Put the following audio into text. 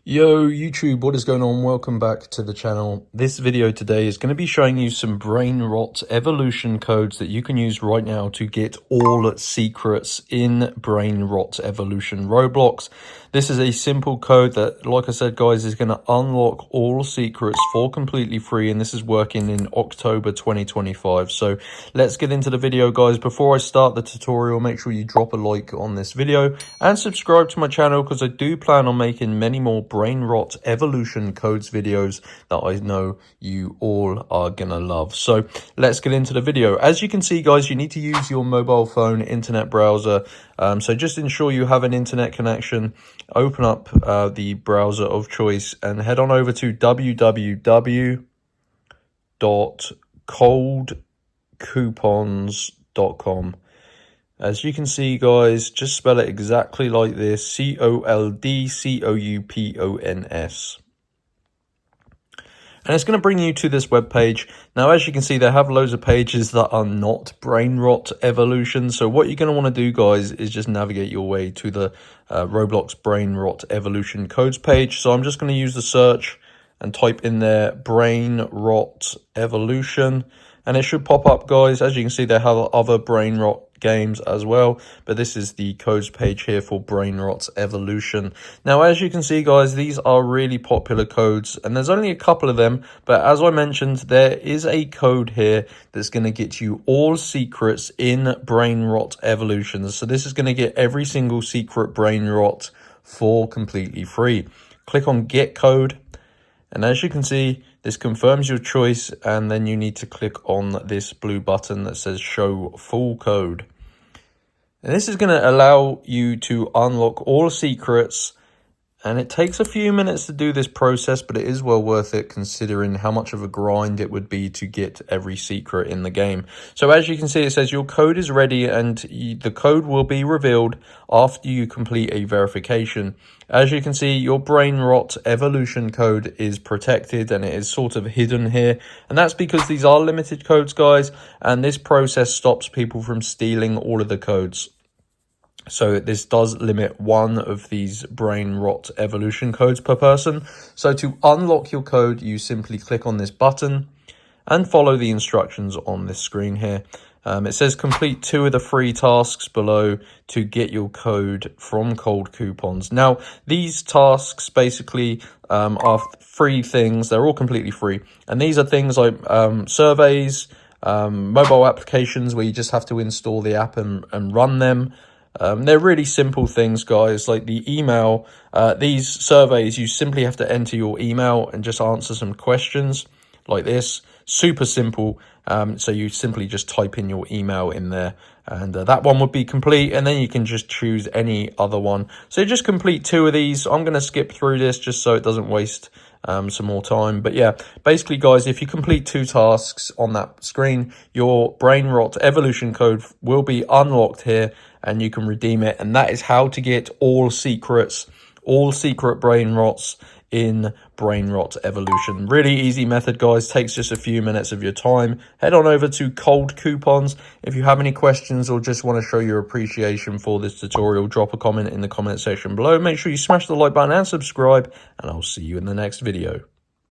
Yo YouTube, what is going on? Welcome back to the channel. This video today is going to be showing you some Brainrot Evolution codes that you can use right now to get all secrets in Brainrot Evolution Roblox. This is a simple code that, like I said guys, is going to unlock all secrets for completely free, and this is working in October 2025. So let's get into the video guys. Before I start the tutorial, make sure you drop a like on this video and subscribe to my channel, because I do plan on making many more Brainrot Evolution codes videos that I know you all are gonna love. So let's get into the video. As you can see guys, you need to use your mobile phone internet browser. So just ensure you have an internet connection. Open up the browser of choice and head on over to www.coldcoupons.com. As you can see guys, just spell it exactly like this: COLDCOUPONS. And it's going to bring you to this web page. Now, as you can see, they have loads of pages that are not Brainrot Evolution. So what you're going to want to do, guys, is just navigate your way to the Roblox Brainrot Evolution codes page. So I'm just going to use the search and type in there Brainrot Evolution. And it should pop up, guys. As you can see, they have other Brainrot games as well, but this is the codes page here for Brainrot Evolution. Now, as you can see guys, these are really popular codes, and there's only a couple of them, but as I mentioned, there is a code here that's going to get you all secrets in Brainrot Evolution. So this is going to get every single secret Brainrot for completely free. Click on get code, and as you can see, this confirms your choice, and then you need to click on this blue button that says show full code. And this is going to allow you to unlock all secrets, and it takes a few minutes to do this process, but it is well worth it considering how much of a grind it would be to get every secret in the game. So as you can see, it says your code is ready, and the code will be revealed after you complete a verification. As you can see, your Brainrot Evolution code is protected, and it is sort of hidden here. And that's because these are limited codes, guys, and this process stops people from stealing all of the codes. So this does limit one of these Brainrot Evolution codes per person. So to unlock your code, you simply click on this button and follow the instructions on this screen here. It says complete 2 of the free tasks below to get your code from Cold Coupons. Now, these tasks basically are free things. They're all completely free. And these are things like surveys, mobile applications where you just have to install the app and run them. They're really simple things, guys, like the email. These surveys, you simply have to enter your email and just answer some questions like this. Super simple. So you simply just type in your email in there, and that one would be complete, and then you can just choose any other one. So just complete 2 of these. I'm going to skip through this just so it doesn't waste some more time. But yeah, basically guys, if you complete 2 tasks on that screen, your Brainrot Evolution code will be unlocked here, and you can redeem it. And that is how to get all secrets, all secret Brainrots in Brainrot Evolution. Really easy method, guys. Takes just a few minutes of your time. Head on over to Cold Coupons. If you have any questions or just want to show your appreciation for this tutorial, drop a comment in the comment section below. Make sure you smash the like button and subscribe, and I'll see you in the next video.